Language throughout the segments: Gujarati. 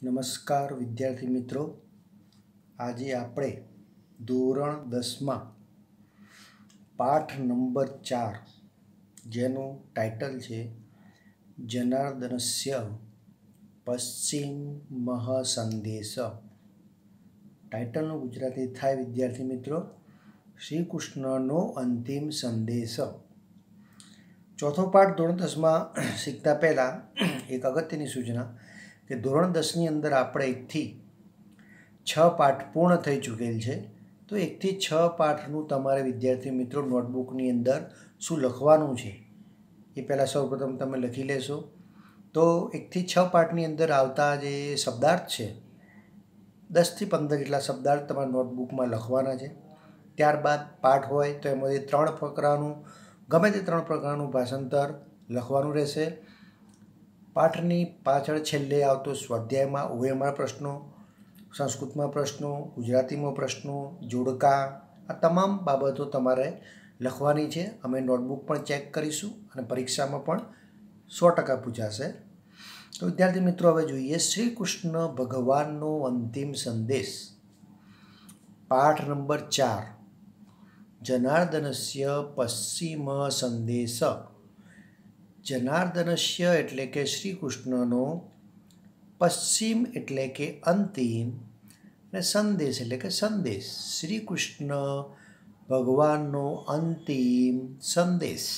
નમસ્કાર વિદ્યાર્થી મિત્રો, આજે આપણે ધોરણ 10માં પાઠ નંબર 4 જેનું ટાઇટલ છે જનાર્દનસ્ય પશ્ચિમ સંદેશ. ટાઇટલનું ગુજરાતી થાય વિદ્યાર્થી મિત્રો શ્રી કૃષ્ણનો અંતિમ સંદેશ. ચોથો પાઠ ધોરણ 10માં શીખતા પહેલાં એક અગત્યની સૂચના કે ધોરણ 10ની અંદર આપણે 1 થી 6 પાઠ પૂર્ણ થઈ ચૂકેલ છે. તો 1 થી 6 પાઠનું તમારે વિદ્યાર્થી મિત્રો નોટબુકની અંદર શું લખવાનું છે એ પહેલાં સૌપ્રથમ તમે લખી લેશો. તો 1 થી 6 પાઠની અંદર આવતા જે શબ્દાર્થ છે 10 થી 15 જેટલા શબ્દાર્થ તમારા નોટબુકમાં લખવાના છે. ત્યારબાદ પાઠ હોય તો એમાંથી 3 પ્રકારનું ગમે તે 3 પ્રકારનું ભાષાંતર લખવાનું રહેશે. પાઠની પાછળ છેલ્લે આવતો સ્વાધ્યાયમાં OMR પ્રશ્નો, સંસ્કૃતમાં પ્રશ્નો, ગુજરાતીમાં પ્રશ્નો, જોડકા, આ તમામ બાબતો તમારે લખવાની છે. અમે નોટબુક પણ ચેક કરીશું અને પરીક્ષામાં પણ 100% પૂછાશે. તો વિદ્યાર્થી મિત્રો હવે જોઈએ શ્રી કૃષ્ણ ભગવાનનો અંતિમ સંદેશ. પાઠ નંબર 4 જનાર્દનસ્ય પશ્ચિમ સંદેશ. જનાર્દનસ્ય એટલે કે શ્રી કૃષ્ણનો, પશ્ચિમ એટલે કે અંતિમ, અને સંદેશ એટલે કે સંદેશ. શ્રી કૃષ્ણ ભગવાનનો અંતિમ સંદેશ.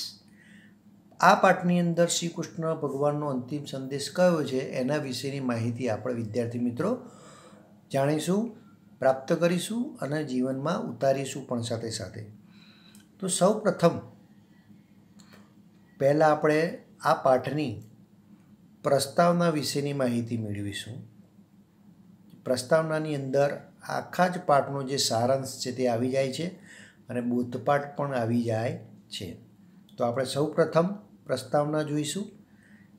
આ પાઠની અંદર શ્રી કૃષ્ણ ભગવાનનો અંતિમ સંદેશ કયો છે એના વિશેની માહિતી આપણે વિદ્યાર્થી મિત્રો જાણીશું, પ્રાપ્ત કરીશું અને જીવનમાં ઉતારીશું પણ સાથે સાથે. તો સૌ પ્રથમ પહેલાં આપણે આ પાઠની પ્રસ્તાવના વિશેની માહિતી મેળવીશું. પ્રસ્તાવનાની અંદર આખા જ પાઠનો જે સારાંશ છે તે આવી જાય છે અને બોધપાઠ પણ આવી જાય છે. તો આપણે સૌ પ્રથમ પ્રસ્તાવના જોઈશું.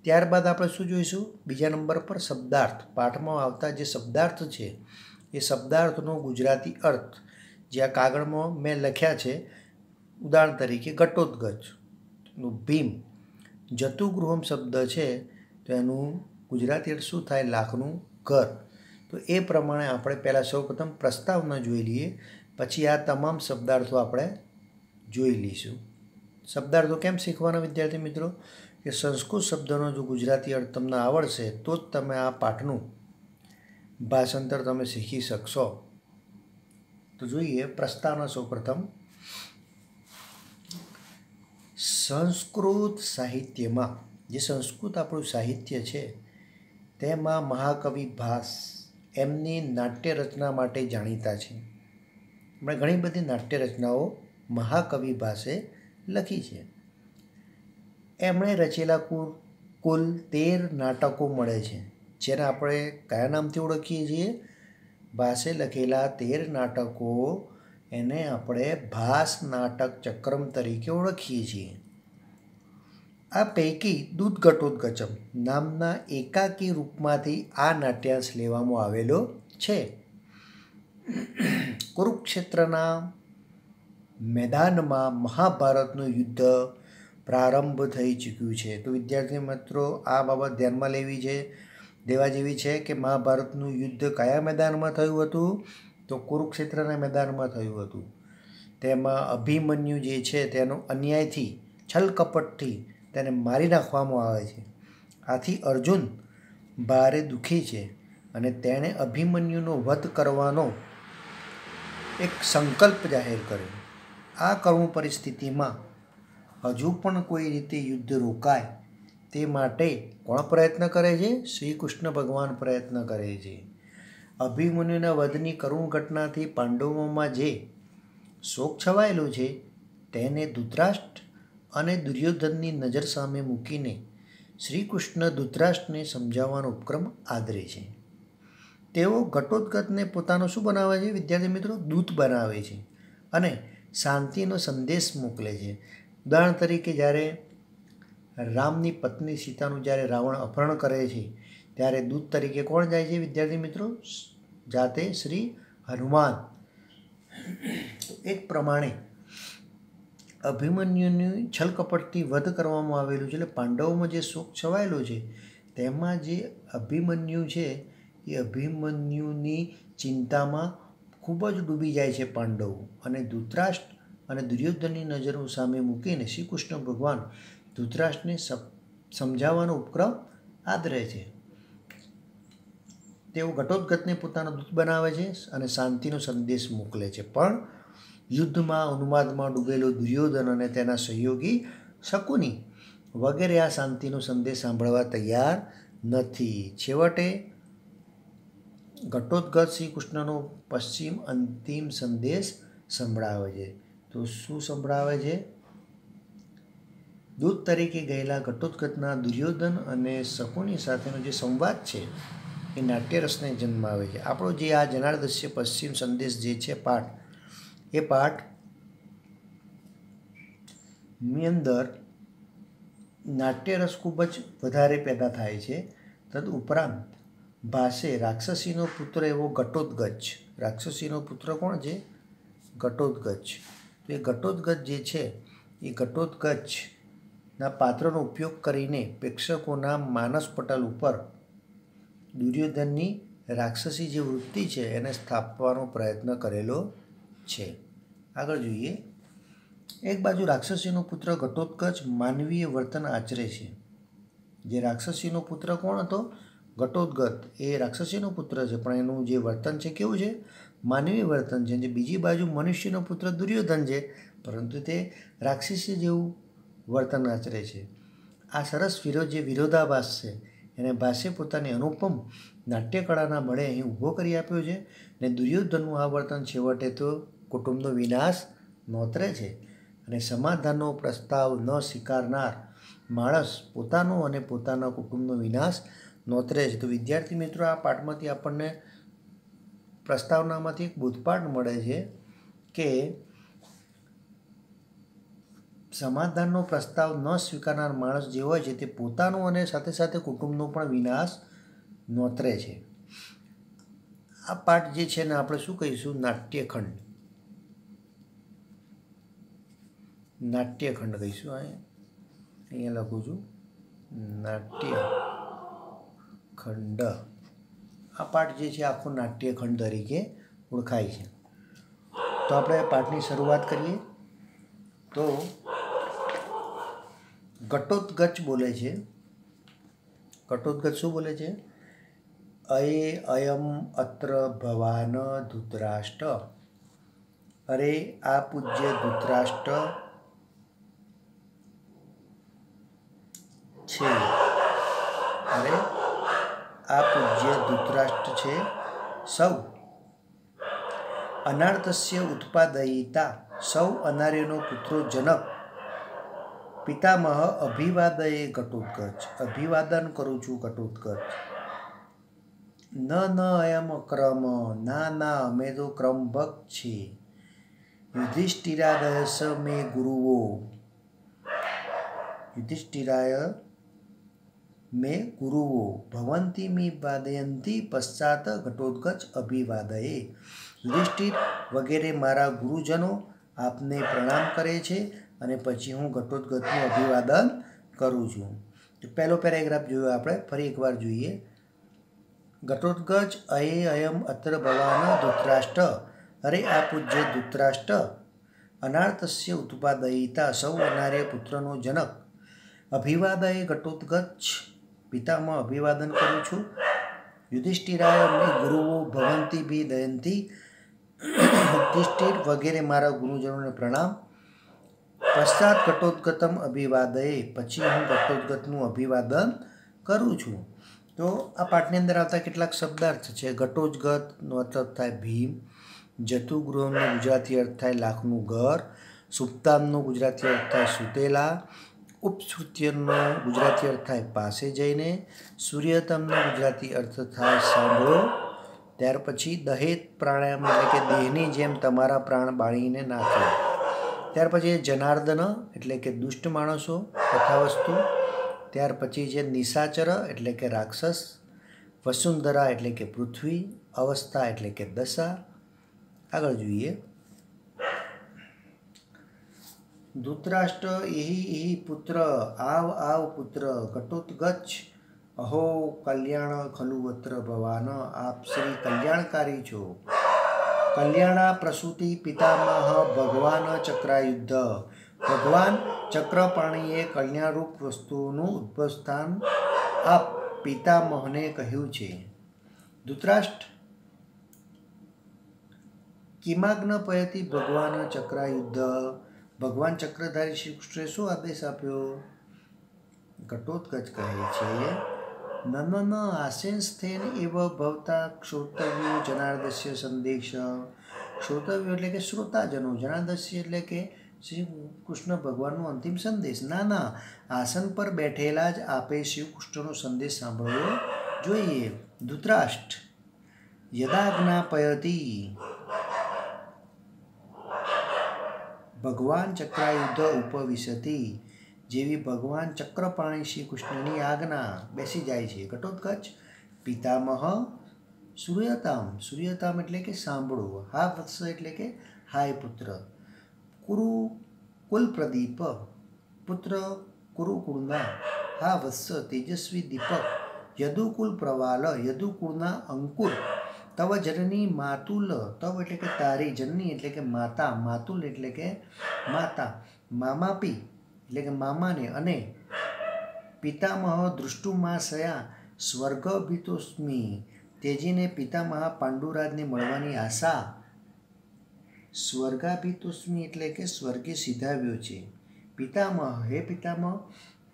ત્યારબાદ આપણે શું જોઈશું? બીજા નંબર પર શબ્દાર્થ. પાઠમાં આવતા જે શબ્દાર્થ છે એ શબ્દાર્થનો ગુજરાતી અર્થ જે આ કાગળમાં મેં લખ્યા છે. ઉદાહરણ તરીકે ઘટોત્કચનું ભીમ, જતુગૃહમ શબ્દ છે તો એનું ગુજરાતી અર્થ શું થાય? લાખનું ઘર. તો એ પ્રમાણે આપણે પહેલાં સૌપ્રથમ પ્રસ્તાવના જોઈ લઈએ, પછી આ તમામ શબ્દાર્થો આપણે જોઈ લઈશું. શબ્દાર્થો કેમ શીખવાના વિદ્યાર્થી મિત્રો? કે સંસ્કૃત શબ્દનો જો ગુજરાતી અર્થ તમને આવડશે તો જ તમે આ પાઠનું ભાષાંતર તમે શીખી શકશો. તો જોઈએ પ્રસ્તાવના સૌપ્રથમ. સંસ્કૃત સાહિત્યમાં, જે સંસ્કૃત આપણું સાહિત્ય છે તેમાં મહાકવિ ભાસ એમની નાટ્ય રચના માટે જાણીતા છે. એમણે ઘણી બધી નાટ્ય રચનાઓ મહાકવિ ભાસે લખી છે. એમણે રચેલા કુલ 13 નાટકો મળે છે, જેને આપણે કયા નામથી ઓળખીએ છીએ? ભાસે લખેલા 13 નાટકો એને આપણે ભાસ નાટક ચક્રમ તરીકે ઓળખીએ છીએ. આ પૈકી દૂત ઘટોત્કચમ નામના એકાકી રૂપમાંથી આ નાટ્યાંશ લેવામાં આવેલો છે. કુરુક્ષેત્રના મેદાનમાં મહાભારતનું યુદ્ધ પ્રારંભ થઈ ચૂક્યું છે. તો વિદ્યાર્થી મિત્રો આ બાબત ધ્યાનમાં દેવા જેવી છે કે મહાભારતનું યુદ્ધ કયા મેદાનમાં થયું હતું? તો કુરુક્ષેત્રના મેદાનમાં થયું હતું. તેમાં અભિમન્યુ જે છે તેનો અન્યાયથી, છલકપટથી તેને મારી નાખવામાં આવે છે. આથી અર્જુન ભારે દુઃખી છે અને તેણે અભિમન્યુનો વધ કરવાનો એક સંકલ્પ જાહેર કર્યો. આ કરુણ પરિસ્થિતિમાં હજુ પણ કોઈ રીતે યુદ્ધ રોકાય તે માટે કોણ પ્રયત્ન કરે છે? શ્રી કૃષ્ણ ભગવાન પ્રયત્ન કરે છે. અભિમન્યુના વધની કરુણ ઘટનાથી પાંડવોમાં જે શોક છવાયેલો છે તેને ધૃતરાષ્ટ્ર અને દુર્યોધનની નજર સામે મૂકીને શ્રી કૃષ્ણ ધૃતરાષ્ટ્રને સમજાવવાનો ઉપક્રમ આદરે છે. તેઓ ઘટોત્કચને પોતાનો શું બનાવે છે વિદ્યાર્થી મિત્રો? દૂત બનાવે છે અને શાંતિનો સંદેશ મોકલે છે. ઉદાહરણ તરીકે જ્યારે રામની પત્ની સીતાનું જ્યારે રાવણ અપહરણ કરે છે ત્યારે દૂત તરીકે કોણ જાય છે વિદ્યાર્થી મિત્રો? જાતે શ્રી હનુમાન. એક પ્રમાણે અભિમન્યુની છલકપટથી વધ કરવામાં આવેલું છે. એટલે પાંડવોમાં જે શોક છવાયેલો છે તેમાં જે અભિમન્યુ છે એ અભિમન્યુની ચિંતામાં ખૂબ જ ડૂબી જાય છે પાંડવો, અને ધૃતરાષ્ટ્ર અને દુર્યોધનની નજરો સામે મૂકીને શ્રી કૃષ્ણ ભગવાન ધૃતરાષ્ટ્રને સમજાવવાનો ઉપક્રમ આદરે છે. તેઓ ઘટોત્કચને પોતાનો દૂત બનાવે છે અને શાંતિનો સંદેશ મોકલે છે, પણ યુદ્ધમાં ઉન્માદમાં ડૂબેલો દુર્યોધન અને તેના સહયોગી શકુની વગેરે આ શાંતિનો સંદેશ સાંભળવા તૈયાર નથી. છેવટે ઘટોત્કચ શ્રી કૃષ્ણનો પશ્ચિમ અંતિમ સંદેશ સંભળાવે છે. તો શું સંભળાવે છે? દૂત તરીકે ગયેલા ઘટોત્કચના દુર્યોધન અને શકુની સાથેનો જે સંવાદ છે એ નાટ્યરસને જન્માવે છે. આપણો જે આ જનાર્દસ્ય પશ્ચિમ સંદેશ જે છે પાઠ, એ પાઠની અંદર નાટ્યરસ ખૂબ જ વધારે પેદા થાય છે. તદ ઉપરાંત ભાસે રાક્ષસીનો પુત્ર એવો ઘટોત્કચ, રાક્ષસીનો પુત્ર કોણ છે? ઘટોત્કચ. તો એ ઘટોત્કચ જે છે એ ઘટોત્કચના પાત્રનો ઉપયોગ કરીને પ્રેક્ષકોના માનસ પટલ ઉપર દુર્યોધનની રાક્ષસી જે વૃત્તિ છે એને સ્થાપવાનો પ્રયત્ન કરેલો છે. આગળ જોઈએ. એક બાજુ રાક્ષસીનો પુત્ર ઘટોત્કચ માનવીય વર્તન આચરે છે. જે રાક્ષસીનો પુત્ર કોણ હતો? ઘટોત્કચ. એ રાક્ષસીનો પુત્ર છે, પણ એનું જે વર્તન છે કેવું છે? માનવીય વર્તન છે. જે બીજી બાજુ મનુષ્યનો પુત્ર દુર્યોધન છે, પરંતુ તે રાક્ષસી જેવું વર્તન આચરે છે. આ સરસ જે વિરોધાભાસ છે એને ભાસે પોતાની અનુપમ નાટ્યકળાના બળે અહીં ઊભો કરી આપ્યો છે. ને દુર્યોધનનું આ વર્તન છેવટે તો કુટુંબનો વિનાશ નોતરે છે, અને સમાધાનનો પ્રસ્તાવ ન સ્વીકારનાર માણસ પોતાનો અને પોતાના કુટુંબનો વિનાશ નોતરે છે. તો વિદ્યાર્થી મિત્રો, આ પાઠમાંથી આપણને પ્રસ્તાવનામાંથી એક બોધપાઠ મળે છે કે સમાધાનનો પ્રસ્તાવ ન સ્વીકારનાર માણસ જે હોય છે તે પોતાનો અને સાથે સાથે કુટુંબનો પણ વિનાશ નોતરે છે. આ પાઠ જે છે ને આપણે શું કહીશું? નાટ્યખંડ. નાટ્યખંડ કહીશું. અહીંયા લખું છું નાટ્યખંડ. આ પાઠ જે છે આખો નાટ્યખંડ તરીકે ઓળખાય છે. તો આપણે પાઠની શરૂઆત કરીએ. તો ઘટોત્કચ બોલે છે. ઘટોત્કચ શું બોલે છે? અયમ અત્ર ભવાન ધૃતરાષ્ટ્ર. અરે આ પૂજ્ય ધૃતરાષ્ટ્ર છે. અરે આ પૂજ્ય ધૃતરાષ્ટ્ર છે. સૌ અનાર્તસ્ય ઉત્પાદયિતા. સૌ અનાર્યનો પુત્રો જનક. પિતામહ અભિવાદયે ઘટોત્કચ. અભિવાદન કરું છું ઘટોત્કચ. ન અયમ ક્રમ. ના અમે તો ક્રમભક્ત છીએ. યુધિષ્ઠિરાદયસ મે ગુરુવો. યુધિષ્ઠિરાય મે ગુરુવો. ભવંતી મે વાદયંતી પશ્ચાત ઘટોત્કચ અભિવાદયે. યુધિષ્ઠિર વગેરે મારા ગુરુજનો આપને પ્રણામ કરે છે, અને પછી હું ઘટોત્કચનું અભિવાદન કરું છું. તો પહેલો પેરેગ્રાફ જોયો આપણે, ફરી એકવાર જોઈએ. ઘટોત્કચ અયમ અત્ર ભવાન ધૃતરાષ્ટ્ર. અરે આ પૂજ્ય ધૃતરાષ્ટ્ર. અનાર્તસ્ય ઉત્પાદયિતા. સૌ અનાર્ય પુત્રનો જનક. અભિવાદયે ઘટોત્કચ. પિતામાં અભિવાદન કરું છું. યુધિષ્ઠિરાય મે ગુરુઓ ભવંતી ભી દયંતી. યુધિષ્ઠિર વગેરે મારા ગુરુજનોને પ્રણામ. પશ્ચાત ઘટોત્કચમ અભિવાદયે. પછી હું ઘટોત્કચનું અભિવાદન કરું છું. તો આ પાઠની અંદર આવતા કેટલાક શબ્દાર્થ છે. ઘટોત્કચનો અર્થ થાય ભીમ. જતુગૃહમનો ગુજરાતી અર્થ થાય લાખનું ઘર. સુપ્તાનનો ગુજરાતી અર્થ થાય સુતેલા. ઉપશ્રુત્યનો ગુજરાતી અર્થ થાય પાસે જઈને. સૂર્યતમનો ગુજરાતી અર્થ થાય સાંભળો. ત્યાર પછી દહેત પ્રાણાયામ એટલે કે દેહની જેમ તમારા પ્રાણ બાળીને નાખે. ત્યાર પછી જનાર્દન એટલે કે દુષ્ટ માણસો, કથાવસ્તુ. ત્યાર પછી છે નિશાચર એટલે કે રાક્ષસ. વસુંધરા એટલે કે પૃથ્વી. અવસ્થા એટલે કે દશા. આગળ જોઈએ. ધૃતરાષ્ટ્ર એહી પુત્ર. આવ પુત્ર. ઘટોત્કચ અહો કલ્યાણ ખલુ વત્ર ભવાન, આપ શ્રી કલ્યાણકારી છો. કલ્યાણા પ્રસૂતિ પિતામહ ભગવાન ચક્રાયુદ્ધ. ભગવાન ચક્રપાણીએ કલ્યાણરૂપ વસ્તુઓનું ઉદ્ભવસ્થાન આ પિતામહને કહ્યું છે. ધૃતરાષ્ટ્ર કિમાજ્ઞાપયતિ ભગવાન ચક્રાયુદ્ધ. ભગવાન ચક્રધારી શ્રી કૃષ્ણએ શું આદેશ આપ્યો? ઘટોત્કચ કહે છે નન આશેન્સ્થેન એવ ભવતા શ્રોતવ્યો જનાર્દસ્ય સંદેશ. શ્રોતવ્યો એટલે કે શ્રોતાજનો, જનાર્દસ્ય એટલે કે શ્રી કૃષ્ણ ભગવાનનો અંતિમ સંદેશ. ના, આસન પર બેઠેલા જ આપે શ્રી કૃષ્ણનો સંદેશ સાંભળવો જોઈએ. ધૃતરાષ્ટ્ર યદાજ્ઞાપયતિ ભગવાન ચક્રાયુદ્ધ ઉપવિશતિ. જેવી ભગવાન ચક્રપાણી શ્રી કૃષ્ણની આજ્ઞા બેસી જાય છે. ઘટોત્કચ પિતામહ સૂર્યતામ. સૂર્યતામ એટલે કે સાંભળો. હા વત્સ એટલે કે હાય પુત્ર. કુરુ કુલ પ્રદીપ. પુત્ર કુરુકુળના. હા વત્સ તેજસ્વી દીપક. યદુકુલ પ્રવાલ. યદુકુળના અંકુર. તવ જનની માતુલ. તવ એટલે કે તારી. જનની એટલે કે માતા. માતુલ એટલે કે માતા. મામાપી એટલે કે મામાને. અને પિતામહ દૃષ્ટુમાશયા સ્વર્ગભીતોસ્મિ. તેજીને પિતામહ પાંડુરાજને મળવાની આશા. સ્વર્ગાભીતોસ્મિ એટલે કે સ્વર્ગે સિધાવ્યો છે. પિતામહ હે પિતામહ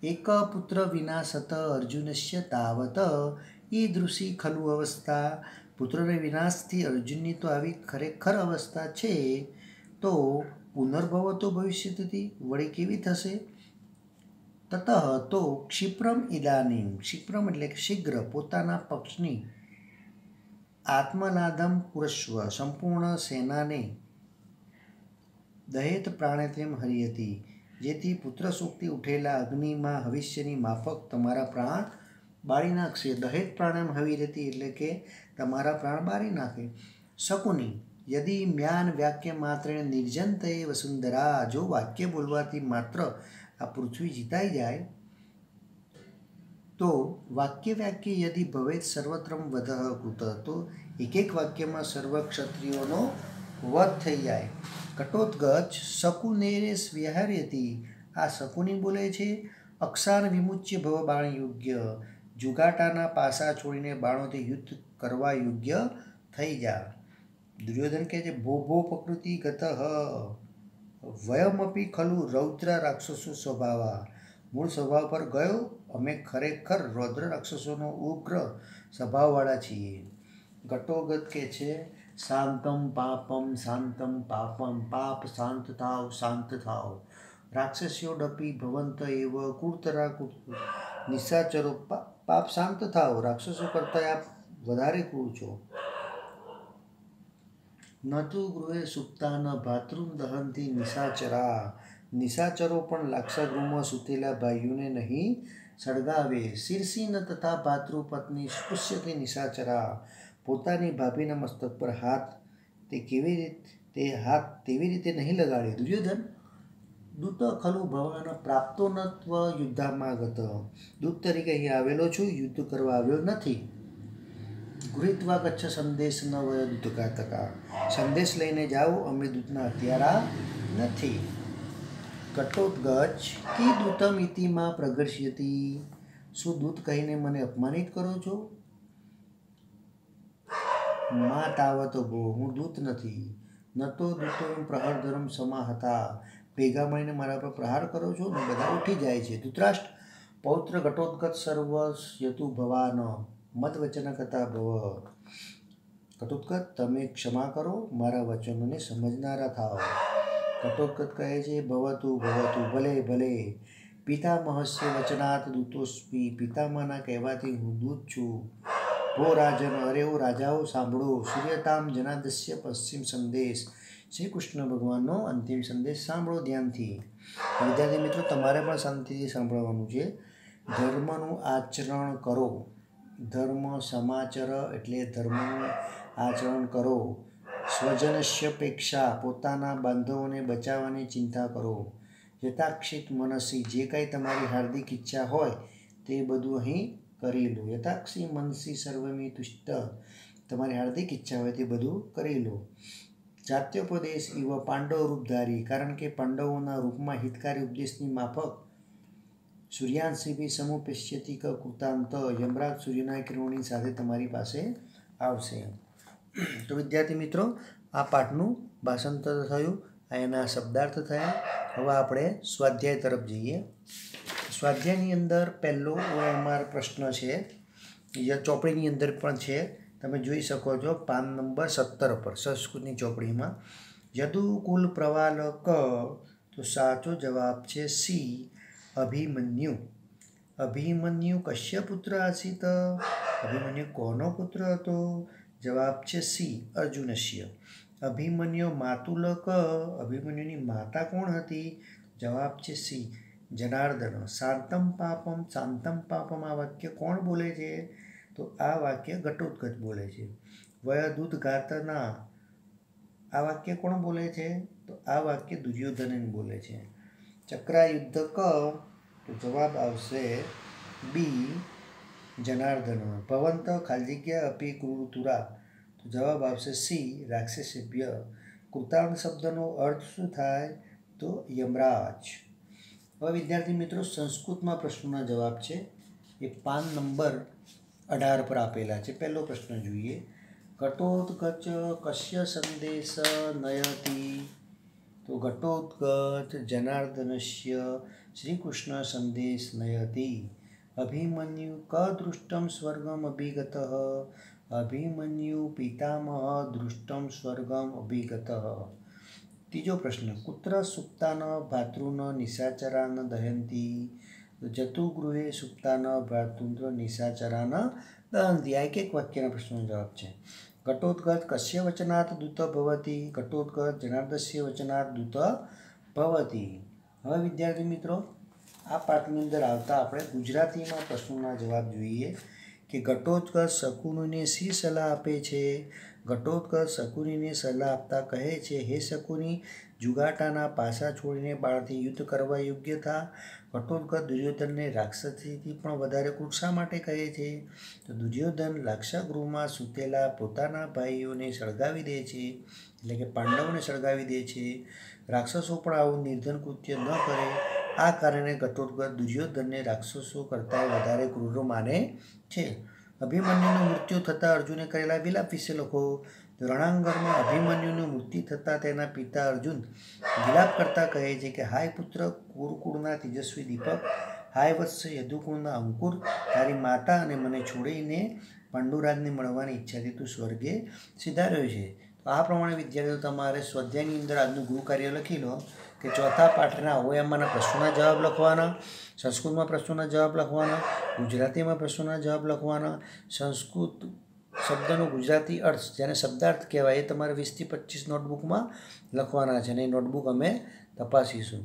એક પુત્ર વિનાશત અર્જુનસ્ય તાવત ઈદૃશી ખલુ અવસ્થા. પુત્રને વિનાશથી અર્જુનની તો આવી ખરેખર અવસ્થા છે, તો પુનર્ભવ તો ભવિષ્યથી વળી કેવી થશે? તતઃ તો ક્ષિપ્રમ ઇદાનીમ. ક્ષિપ્રમ એટલે કે શીઘ્ર. પોતાના પક્ષની આત્મનાદમ પુરસ્વ. સંપૂર્ણ સેનાને દહેત પ્રાણેત્યમ હરિયતી. જેથી પુત્ર શોકથી ઉઠેલા અગ્નિમાં હવિષ્યની માફક તમારા પ્રાણ બાળી નાખશે. દહેત પ્રાણમ હવિરતી એટલે કે તમારા પ્રાણ બાળી નાખે. શકુની યદિ મ્યાન વાક્ય માત્ર નિર્જનતએ વસુંધરા. જો વાક્ય બોલવાથી માત્ર આ પૃથ્વી જીતાઈ જાય, તો વાક્ય યદિ ભવેત સર્વત્રમ વધ કૃત. તો એક વાક્યમાં સર્વ ક્ષત્રિયોનો વધ થઈ જાય. ઘટોત્કચ શકુનેરેશ વિહાર્યતી. આ શકુની બોલે છે અક્ષાન વિમુચ્ય ભવ બાણ યોગ્ય. જુગાટાના પાસા છોડીને બાણોથી યુદ્ધ કરવા યોગ્ય થઈ જા. દુર્યોધન કહે છે ભો ભો પ્રકૃતિ ગતઃ વયમપી ખલુ રૌદ્ર રાક્ષસો સ્વભાવા. મૂળ સ્વભાવ પર ગયો. અમે ખરેખર રૌદ્ર રાક્ષસોનો ઉગ્ર સ્વભાવવાળા છીએ. ઘટોગત કહે છે શાંતમ પાપમ શાંતમ પાપમ. પાપ શાંત થાવ, શાંત થાવ. રાક્ષસ્યોડપી ભવંત એવ કુર્તરા નિશાચરો. પાપ શાંત થાવ. રાક્ષસો કરતાં આપ વધારે ક્રૂર છો. ન તુ ગૃહે સુપ્તા ન ભાતૃન દહંતી નિશાચરા. નિશાચરો પણ લાક્ષાગૃહમાં સૂતેલા ભાઈઓને નહીં સળગાવે. શીર્ષી ન તથા ભાતૃપત્ની સ્પૃશ્યતે નિશાચરા. પોતાની ભાભીના મસ્તક પર હાથ તેવી રીતે નહીં લગાડે. દુર્યોધન દૂત ખલુ ભવાન પ્રાપ્તો નત્વ યુદ્ધામાં ગત. દૂત તરીકે અહીં આવેલો છું, યુદ્ધ કરવા આવ્યો નથી. ગૃહીત્વા ગચ્છ સંદેશ ન વય દૂતઘાતકા. સંદેશ લઈને જાઓ, અમે દૂતના હત્યારા નથી. ઘટોત્કચ કી દૂતમ ઇતિમાં પ્રગર્ષ્યતિ. શું દૂત કહીને મને અપમાનિત કરો છો? મા તાવત ભો. હું દૂત નથી. ન તો દૂતો પ્રહર ધર્મ સમા હતા. ભેગા મળીને મારા પર પ્રહાર કરો છો ને બધા ઉઠી જાય છે. ધૃતરાષ્ટ્ર પૌત્ર ઘટોત્કચ સર્વ યતુ ભવાન મદ વચન કથા ભવ. ઘટોત્કચ તમે ક્ષમા કરો, મારા વચનોને સમજનારા થાઓ. ઘટોત્કચ કહે છે ભવતુ ભવતુ. ભલે ભલે. પિતામહસ્ય વચનાત દૂતોસ્મી. પિતામહના કહેવાથી હું દૂત છું. ભો રાજન. અરે ઓ રાજાઓ સાંભળો. સૂર્યતામ જનાદસ્ય પશ્ચિમ સંદેશ. શ્રી કૃષ્ણ ભગવાનનો અંતિમ સંદેશ સાંભળો ધ્યાનથી. વિદ્યાર્થી મિત્રો, તમારે પણ શાંતિથી સાંભળવાનું છે. ધર્મનું આચરણ કરો. ધર્મ સમાચર એટલે ધર્મનું આચરણ કરો. સ્વજનસ્યપેક્ષા. પોતાના બાંધવોને બચાવવાની ચિંતા કરો. યથાક્ષિત મનસી. જે કાંઈ તમારી હાર્દિક ઈચ્છા હોય તે બધું અહીં કરી લો. યથાક્ષી મનસી સર્વમી તુષ્ટ, તમારી હાર્દિક ઈચ્છા હોય તે બધું કરી લો. જાત્યોપદેશ ઇવ પાંડવ રૂપધારી, કારણ કે પાંડવોના રૂપમાં હિતકારી ઉપદેશની માફક સૂર્યાંશી સમુપેશ્યતિ કૃતાંત, યમરાજ સૂર્યના કિરણોની સાથે તમારી પાસે આવશે. તો વિદ્યાર્થી મિત્રો, આ પાઠનું ભાષાંતર થયું, આ એના શબ્દાર્થ થયા. હવે આપણે સ્વાધ્યાય તરફ જઈએ. સ્વાધ્યાયની અંદર પહેલો OMR પ્રશ્ન છે, જે ચોપડીની અંદર પણ છે, તમે જોઈ શકો છો પાન નંબર 17 પર સંસ્કૃતની ચોપડીમાં. યદુકુલ પ્રવાલક, તો સાચો જવાબ છે સી, અભિમન્યુ. અભિમન્યુ કશ્ય પુત્ર આસીત? અભિમન્યુ કોનો પુત્ર હતો? જવાબ છે સી, અર્જુનસ્ય. અભિમન્યુ માતુલક, અભિમન્યુની માતા કોણ હતી? જવાબ છે સી, જનાર્દન. શાંતમ પાપમ શાંતમ પાપમ, આ વાક્ય કોણ બોલે છે? તો આ વાક્ય ઘટોત્કચ બોલે છે. વયદૂત ઘાતના, આ વાક્ય કોણ બોલે છે? તો આ વાક્ય દુર્યોધન બોલે છે. ચક્રાયુદ્ધ ક, તો જવાબ આવશે બી, જનાર્દન. ભવંત ખાલી જગ્યા અપી ક્રૂતુરા, તો જવાબ આવશે સી, રાક્ષસેભ્ય. કૃતાંત શબ્દનો અર્થ શું થાય? તો યમરાજ. હવે વિદ્યાર્થી મિત્રો, સંસ્કૃતમાં પ્રશ્નોના જવાબ છે, એ પાન નંબર 18 પર આપેલા છે. પહેલો પ્રશ્ન જોઈએ. ઘટોત્કચ કસ્ય સંદેશ નયતિ? તો ઘટોત્કચ જનાર્દનસ્ય શ્રી કૃષ્ણ સંદેશ નયતિ. અભિમન્યુ કદૃષ્ટમ સ્વર્ગમ અભિગતઃ? અભિમન્યુ પિતામહ દૃષ્ટમ સ્વર્ગમ અભિગતઃ. ત્રીજો પ્રશ્ન. કુત્ર સુપ્તાન ભાતૃન નિશાચરાન દહયંતી? જતુગૃહે સુપ્તાન ભ્રાતૃ નિશાચરાન દહંતી. આ એક વાક્યના પ્રશ્નનો જવાબ છે. ઘટોત્કચ કસ્ય વચનાत् દૂત ભવતિ? ઘટોત્કચ જનાર્દનસ્ય વચનાत् દૂત ભવતિ. હવે વિદ્યાર્થી મિત્રો, આ પાઠની અંદર આવતા આપણે ગુજરાતીમાં પ્રશ્નોના જવાબ જોઈએ કે ઘટોત્કચ શકુનિને શી સલાહ આપે છે? ઘટોત્કચ શકુનિને સલાહ આપતા કહે છે, હે શકુનિ, જુગાટાના પાસા છોડીને બાણથી યુદ્ધ કરવા યોગ્ય થા. ઘટોત્કચ દુર્યોધનને રાક્ષસીથી પણ વધારે ક્રૂર શા માટે કહે છે? તો દુર્યોધન લાક્ષાગૃહમાં સૂતેલા પોતાના ભાઈઓને સળગાવી દે છે, એટલે કે પાંડવોને સળગાવી દે છે. રાક્ષસો પણ આવું નિર્ધન કૃત્ય ન કરે. આ કારણે ઘટોત્કચ દુર્યોધનને રાક્ષસો કરતાં વધારે ક્રૂર માને છે. અભિમન્યુનું મૃત્યુ થતાં અર્જુને કરેલા વિલાપ વિશે લખો. તો રણાંગણમાં અભિમન્યુનું મૃત્યુ થતાં તેના પિતા અર્જુન વિલાપ કરતા કહે છે કે હાય પુત્ર કુરુકુળના તેજસ્વી દીપક, હાય વત્સ યદુકુળના અંકુર, તારી માતા અને મને છોડીને પાંડુરાજને મળવાની ઈચ્છાથી તું સ્વર્ગે સિધાર્યો છે. તો આ પ્રમાણે વિદ્યાર્થીઓ તમારે સ્વાધ્યાયની અંદર આજનું ગૃહ કાર્ય લખી લો કે ચોથા પાઠના OMRના પ્રશ્નોના જવાબ લખવાના, સંસ્કૃતમાં પ્રશ્નોના જવાબ લખવાના, ગુજરાતીમાં પ્રશ્નોના જવાબ લખવાના, સંસ્કૃત શબ્દનો ગુજરાતી અર્થ, જેને શબ્દાર્થ કહેવાય, એ તમારે 20 થી 25 નોટબુકમાં લખવાના છે, અને એ નોટબુક અમે તપાસીશું.